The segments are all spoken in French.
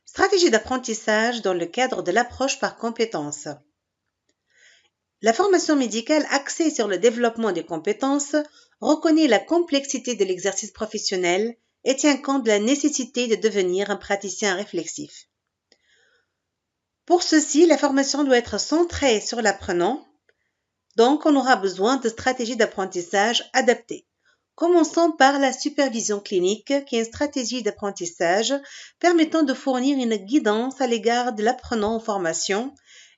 Stratégie d'apprentissage dans le cadre de l'approche par compétences. La formation médicale axée sur le développement des compétences reconnaît la complexité de l'exercice professionnel et tient compte de la nécessité de devenir un praticien réflexif. Pour ceci, la formation doit être centrée sur l'apprenant, donc on aura besoin de stratégies d'apprentissage adaptées. Commençons par la supervision clinique, qui est une stratégie d'apprentissage permettant de fournir une guidance à l'égard de l'apprenant en formation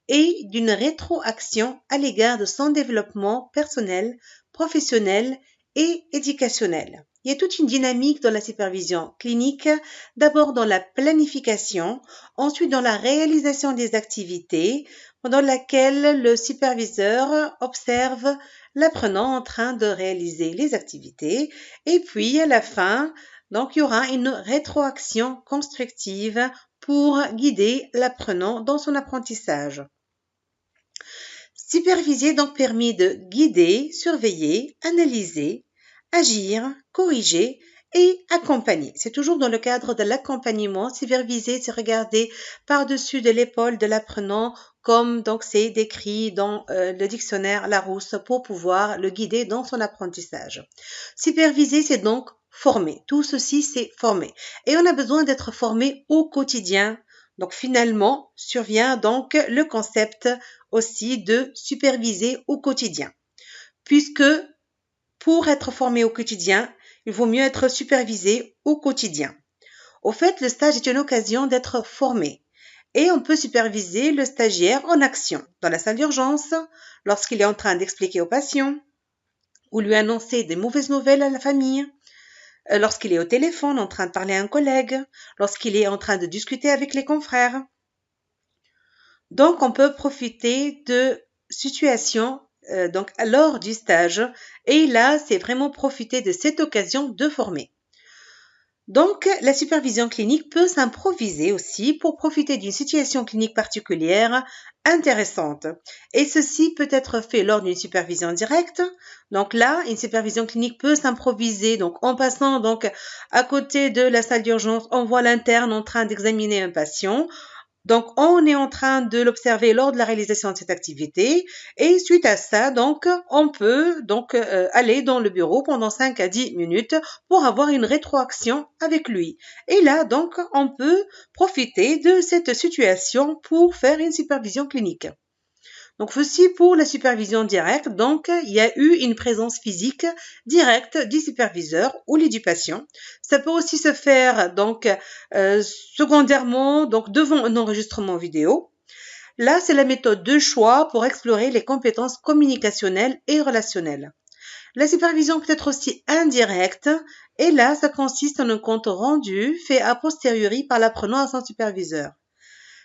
et d'une rétroaction à l'égard de son développement personnel, professionnel et éducationnel. Il y a toute une dynamique dans la supervision clinique, d'abord dans la planification, ensuite dans la réalisation des activités, pendant laquelle le superviseur observe l'apprenant en train de réaliser les activités, et puis à la fin, donc il y aura une rétroaction constructive pour guider l'apprenant dans son apprentissage. Superviser donc permet de guider, surveiller, analyser, agir, corriger et accompagner. C'est toujours dans le cadre de l'accompagnement. Superviser, c'est regarder par-dessus de l'épaule de l'apprenant, comme donc c'est décrit dans le dictionnaire Larousse, pour pouvoir le guider dans son apprentissage. Superviser, c'est donc former. Tout ceci, c'est former. Et on a besoin d'être formé au quotidien. Donc finalement, survient donc le concept aussi de superviser au quotidien. Puisque pour être formé au quotidien, il vaut mieux être supervisé au quotidien. Au fait, le stage est une occasion d'être formé. Et on peut superviser le stagiaire en action, dans la salle d'urgence, lorsqu'il est en train d'expliquer au patient, ou lui annoncer des mauvaises nouvelles à la famille, lorsqu'il est au téléphone en train de parler à un collègue, lorsqu'il est en train de discuter avec les confrères. Donc, on peut profiter de situations donc lors du stage et là, c'est vraiment profiter de cette occasion de former. Donc, la supervision clinique peut s'improviser aussi pour profiter d'une situation clinique particulière intéressante. Et ceci peut être fait lors d'une supervision directe. Donc là, une supervision clinique peut s'improviser. Donc, en passant donc à côté de la salle d'urgence, on voit l'interne en train d'examiner un patient. Donc, on est en train de l'observer lors de la réalisation de cette activité et suite à ça, donc, on peut donc aller dans le bureau pendant 5 à 10 minutes pour avoir une rétroaction avec lui. Et là, donc, on peut profiter de cette situation pour faire une supervision clinique. Donc, ceci pour la supervision directe. Donc, il y a eu une présence physique directe du superviseur ou du patient. Ça peut aussi se faire donc secondairement, donc devant un enregistrement vidéo. Là, c'est la méthode de choix pour explorer les compétences communicationnelles et relationnelles. La supervision peut être aussi indirecte et là, ça consiste en un compte rendu fait a posteriori par l'apprenant à son superviseur.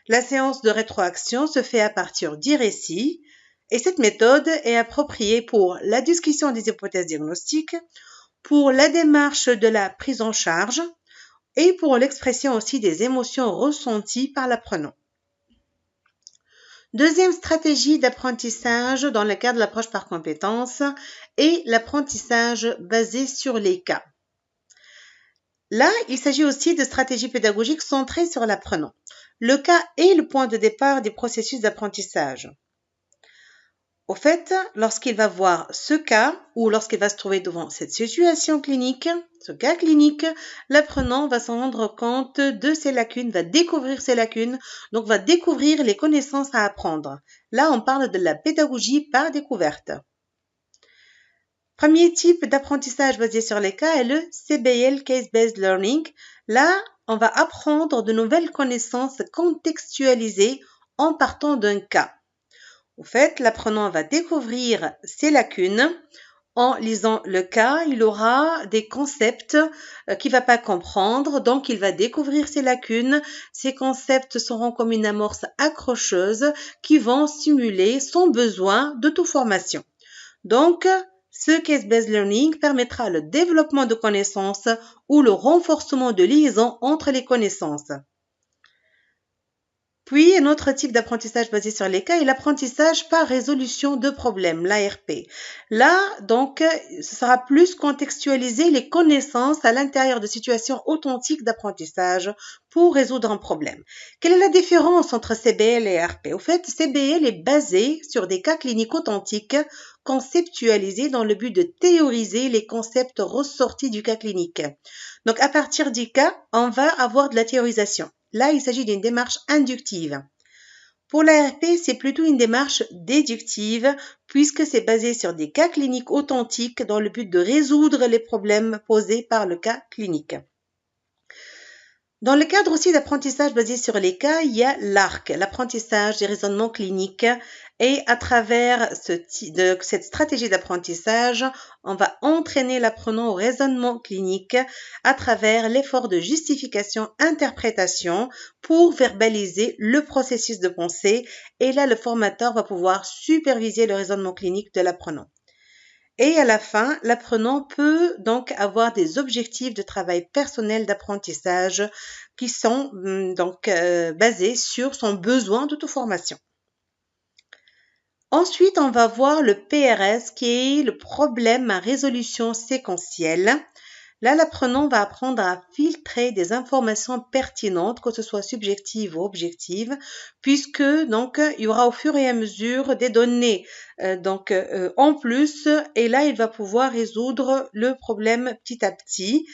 La séance de rétroaction se fait à partir du récit et cette méthode est appropriée pour la discussion des hypothèses diagnostiques, pour la démarche de la prise en charge et pour l'expression aussi des émotions ressenties par l'apprenant. Deuxième stratégie d'apprentissage dans le cadre de l'approche par compétences est l'apprentissage basé sur les cas. Là, il s'agit aussi de stratégies pédagogiques centrées sur l'apprenant. Le cas est le point de départ des processus d'apprentissage. Au fait, lorsqu'il va voir ce cas ou lorsqu'il va se trouver devant cette situation clinique, ce cas clinique, l'apprenant va s'en rendre compte de ses lacunes, va découvrir ses lacunes, donc va découvrir les connaissances à apprendre. Là, on parle de la pédagogie par découverte. Premier type d'apprentissage basé sur les cas est le CBL, Case-Based Learning. Là, on va apprendre de nouvelles connaissances contextualisées en partant d'un cas. Au fait, l'apprenant va découvrir ses lacunes. En lisant le cas, il aura des concepts qu'il ne va pas comprendre, donc il va découvrir ses lacunes. Ces concepts seront comme une amorce accrocheuse qui vont stimuler son besoin d'auto-formation. Donc, ce case-based learning permettra le développement de connaissances ou le renforcement de liaison entre les connaissances. Puis, un autre type d'apprentissage basé sur les cas est l'apprentissage par résolution de problèmes, l'ARP. Là, donc, ce sera plus contextualiser les connaissances à l'intérieur de situations authentiques d'apprentissage pour résoudre un problème. Quelle est la différence entre CBL et ARP? Au fait, CBL est basé sur des cas cliniques authentiques conceptualisés dans le but de théoriser les concepts ressortis du cas clinique. Donc, à partir du cas, on va avoir de la théorisation. Là, il s'agit d'une démarche inductive. Pour l'ARP, c'est plutôt une démarche déductive puisque c'est basé sur des cas cliniques authentiques dans le but de résoudre les problèmes posés par le cas clinique. Dans le cadre aussi d'apprentissage basé sur les cas, il y a l'ARC, l'apprentissage des raisonnements cliniques. Et à travers cette stratégie d'apprentissage, on va entraîner l'apprenant au raisonnement clinique à travers l'effort de justification-interprétation pour verbaliser le processus de pensée. Et là, le formateur va pouvoir superviser le raisonnement clinique de l'apprenant. Et à la fin, l'apprenant peut donc avoir des objectifs de travail personnel d'apprentissage qui sont basés sur son besoin d'auto-formation. Ensuite, on va voir le PRS qui est le problème à résolution séquentielle. Là, l'apprenant va apprendre à filtrer des informations pertinentes, que ce soit subjectives ou objectives, puisque donc il y aura au fur et à mesure des données en plus, et là il va pouvoir résoudre le problème petit à petit,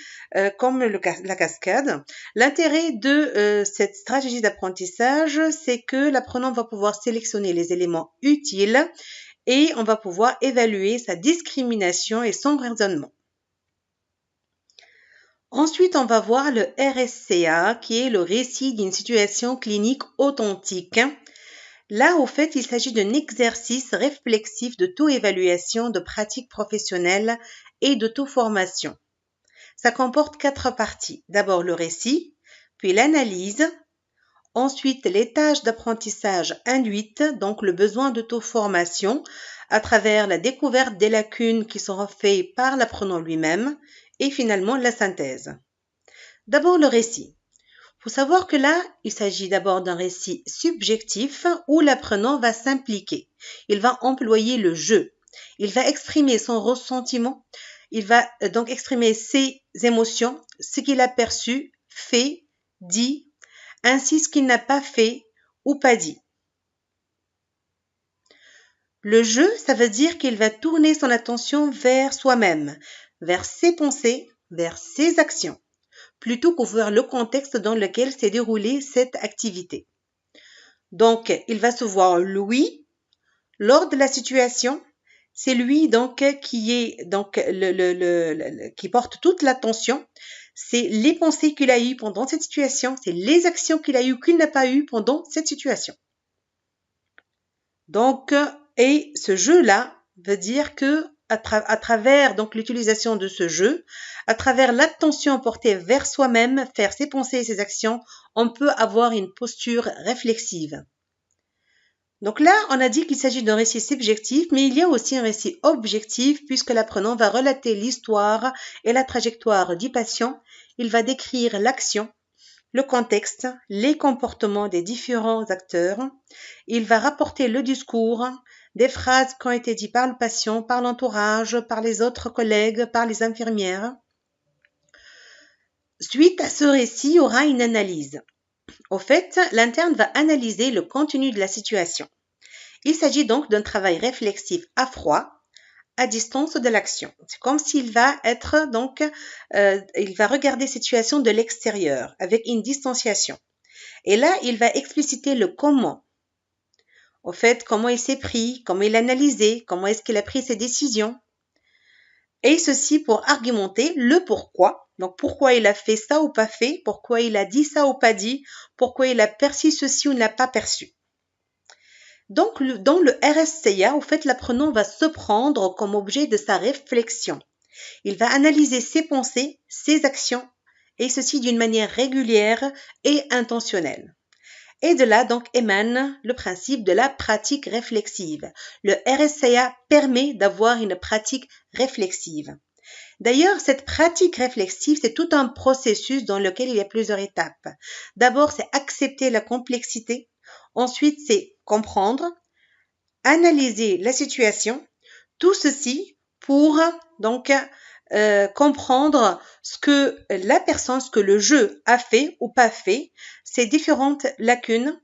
comme la cascade. L'intérêt de cette stratégie d'apprentissage, c'est que l'apprenant va pouvoir sélectionner les éléments utiles et on va pouvoir évaluer sa discrimination et son raisonnement. Ensuite, on va voir le RSCA, qui est le récit d'une situation clinique authentique. Là, au fait, il s'agit d'un exercice réflexif d'auto-évaluation de pratiques professionnelles et d'auto-formation. Ça comporte 4 parties. D'abord le récit, puis l'analyse, ensuite les tâches d'apprentissage induites, donc le besoin d'auto-formation à travers la découverte des lacunes qui seront faites par l'apprenant lui-même, et finalement la synthèse. D'abord le récit. Il faut savoir que là, il s'agit d'abord d'un récit subjectif où l'apprenant va s'impliquer. Il va employer le jeu. Il va exprimer son ressentiment. Il va donc exprimer ses émotions, ce qu'il a perçu, fait, dit, ainsi ce qu'il n'a pas fait ou pas dit. Le jeu, ça veut dire qu'il va tourner son attention vers soi-même, vers ses pensées, vers ses actions, plutôt que vers le contexte dans lequel s'est déroulée cette activité. Donc, il va se voir lui lors de la situation. C'est lui donc qui est donc qui porte toute l'attention. C'est les pensées qu'il a eues pendant cette situation, c'est les actions qu'il a eues qu'il n'a pas eues pendant cette situation. Donc, et ce jeu-là veut dire que à travers donc l'utilisation de ce jeu, à travers l'attention portée vers soi-même, faire ses pensées et ses actions, on peut avoir une posture réflexive. Donc là, on a dit qu'il s'agit d'un récit subjectif, mais il y a aussi un récit objectif puisque l'apprenant va relater l'histoire et la trajectoire du patient. Il va décrire l'action, le contexte, les comportements des différents acteurs. Il va rapporter le discours, des phrases qui ont été dites par le patient, par l'entourage, par les autres collègues, par les infirmières. Suite à ce récit, il y aura une analyse. Au fait, l'interne va analyser le contenu de la situation. Il s'agit donc d'un travail réflexif à froid, à distance de l'action. C'est comme s'il va être il va regarder cette situation de l'extérieur avec une distanciation. Et là, il va expliciter le comment. Au fait, comment il s'est pris, comment il a analysé, comment est-ce qu'il a pris ses décisions. Et ceci pour argumenter le pourquoi. Donc, pourquoi il a fait ça ou pas fait, pourquoi il a dit ça ou pas dit, pourquoi il a perçu ceci ou n'a pas perçu. Donc, dans le RSCA, au fait, l'apprenant va se prendre comme objet de sa réflexion. Il va analyser ses pensées, ses actions, et ceci d'une manière régulière et intentionnelle. Et de là, donc, émane le principe de la pratique réflexive. Le RSCA permet d'avoir une pratique réflexive. D'ailleurs, cette pratique réflexive, c'est tout un processus dans lequel il y a plusieurs étapes. D'abord, c'est accepter la complexité. Ensuite, c'est comprendre, analyser la situation. Tout ceci pour donc comprendre ce que la personne, ce que le jeu a fait ou pas fait, ses différentes lacunes,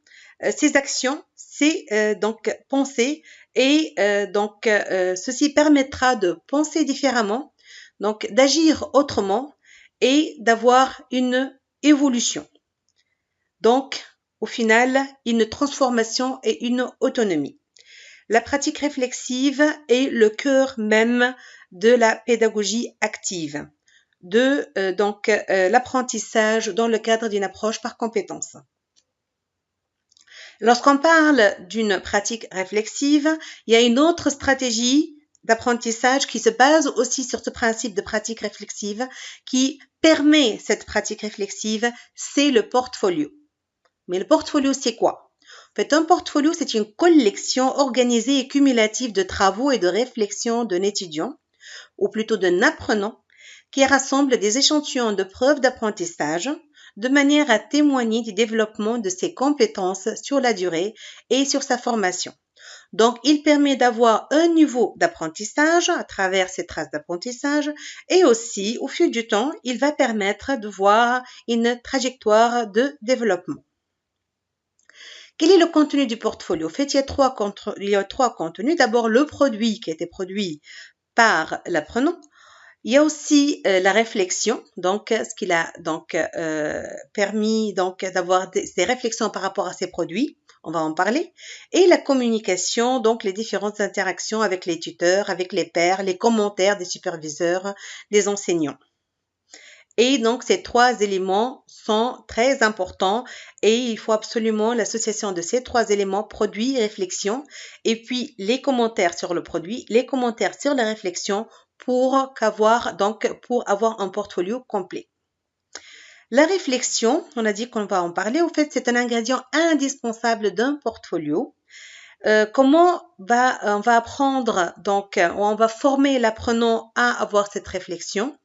ses actions, ses donc pensées et ceci permettra de penser différemment, donc d'agir autrement et d'avoir une évolution. Donc, au final, une transformation et une autonomie. La pratique réflexive est le cœur même de la pédagogie active, de l'apprentissage dans le cadre d'une approche par compétences. Lorsqu'on parle d'une pratique réflexive, il y a une autre stratégie d'apprentissage qui se base aussi sur ce principe de pratique réflexive qui permet cette pratique réflexive, c'est le portfolio. Mais le portfolio, c'est quoi? En fait, un portfolio, c'est une collection organisée et cumulative de travaux et de réflexions d'un étudiant, ou plutôt d'un apprenant, qui rassemble des échantillons de preuves d'apprentissage de manière à témoigner du développement de ses compétences sur la durée et sur sa formation. Donc, il permet d'avoir un niveau d'apprentissage à travers ces traces d'apprentissage et aussi, au fil du temps, il va permettre de voir une trajectoire de développement. Quel est le contenu du portfolio? En fait, il y a trois contenus. D'abord, le produit qui a été produit par l'apprenant. Il y a aussi la réflexion, donc ce qu'il a permis d'avoir des réflexions par rapport à ces produits. On va en parler. Et la communication, donc les différentes interactions avec les tuteurs, avec les pairs, les commentaires des superviseurs, des enseignants. Et donc, ces trois éléments sont très importants et il faut absolument l'association de ces trois éléments, produit, réflexion, et puis les commentaires sur le produit, les commentaires sur la réflexion pour avoir un portfolio complet. La réflexion, on a dit qu'on va en parler, au fait, c'est un ingrédient indispensable d'un portfolio. Comment on va apprendre, on va former l'apprenant à avoir cette réflexion.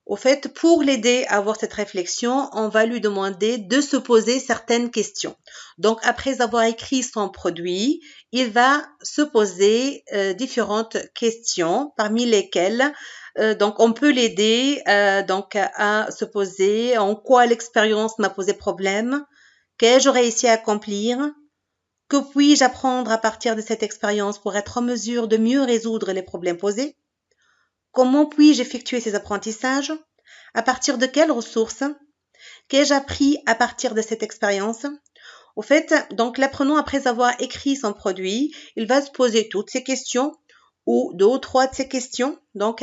Au fait, pour l'aider à avoir cette réflexion, on va lui demander de se poser certaines questions. Donc, après avoir écrit son produit, il va se poser différentes questions, parmi lesquelles on peut l'aider à se poser en quoi l'expérience m'a posé problème, qu'ai-je réussi à accomplir, que puis-je apprendre à partir de cette expérience pour être en mesure de mieux résoudre les problèmes posés. Comment puis-je effectuer ces apprentissages? À partir de quelles ressources? Qu'ai-je appris à partir de cette expérience? Au fait, donc l'apprenant, après avoir écrit son produit, il va se poser toutes ces questions ou deux ou trois de ces questions. Donc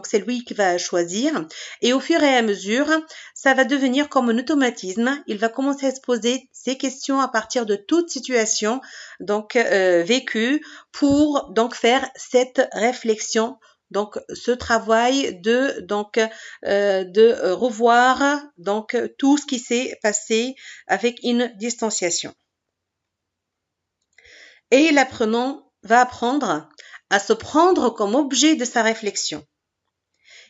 c'est lui qui va choisir. Et au fur et à mesure, ça va devenir comme un automatisme. Il va commencer à se poser ces questions à partir de toute situation vécue pour faire cette réflexion. Donc, ce travail de revoir tout ce qui s'est passé avec une distanciation. Et l'apprenant va apprendre à se prendre comme objet de sa réflexion.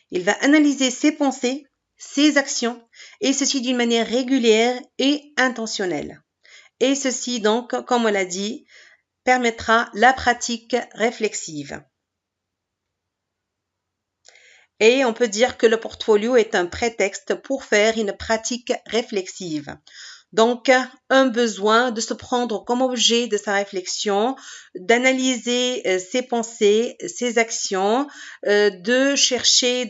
Il va analyser ses pensées, ses actions, et ceci d'une manière régulière et intentionnelle. Et ceci, donc, comme on l'a dit, permettra la pratique réflexive. Et on peut dire que le portfolio est un prétexte pour faire une pratique réflexive. Donc, un besoin de se prendre comme objet de sa réflexion, d'analyser ses pensées, ses actions, de chercher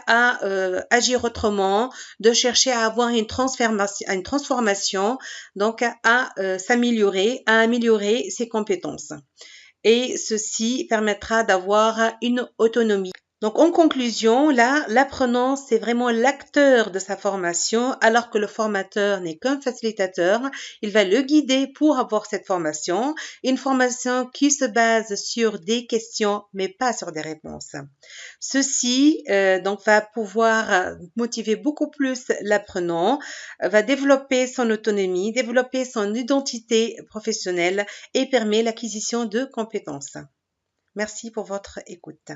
à agir autrement, de chercher à avoir une transformation, à s'améliorer, à améliorer ses compétences. Et ceci permettra d'avoir une autonomie. Donc, en conclusion, là, l'apprenant, c'est vraiment l'acteur de sa formation, alors que le formateur n'est qu'un facilitateur. Il va le guider pour avoir cette formation, une formation qui se base sur des questions, mais pas sur des réponses. Ceci, va pouvoir motiver beaucoup plus l'apprenant, va développer son autonomie, développer son identité professionnelle et permet l'acquisition de compétences. Merci pour votre écoute.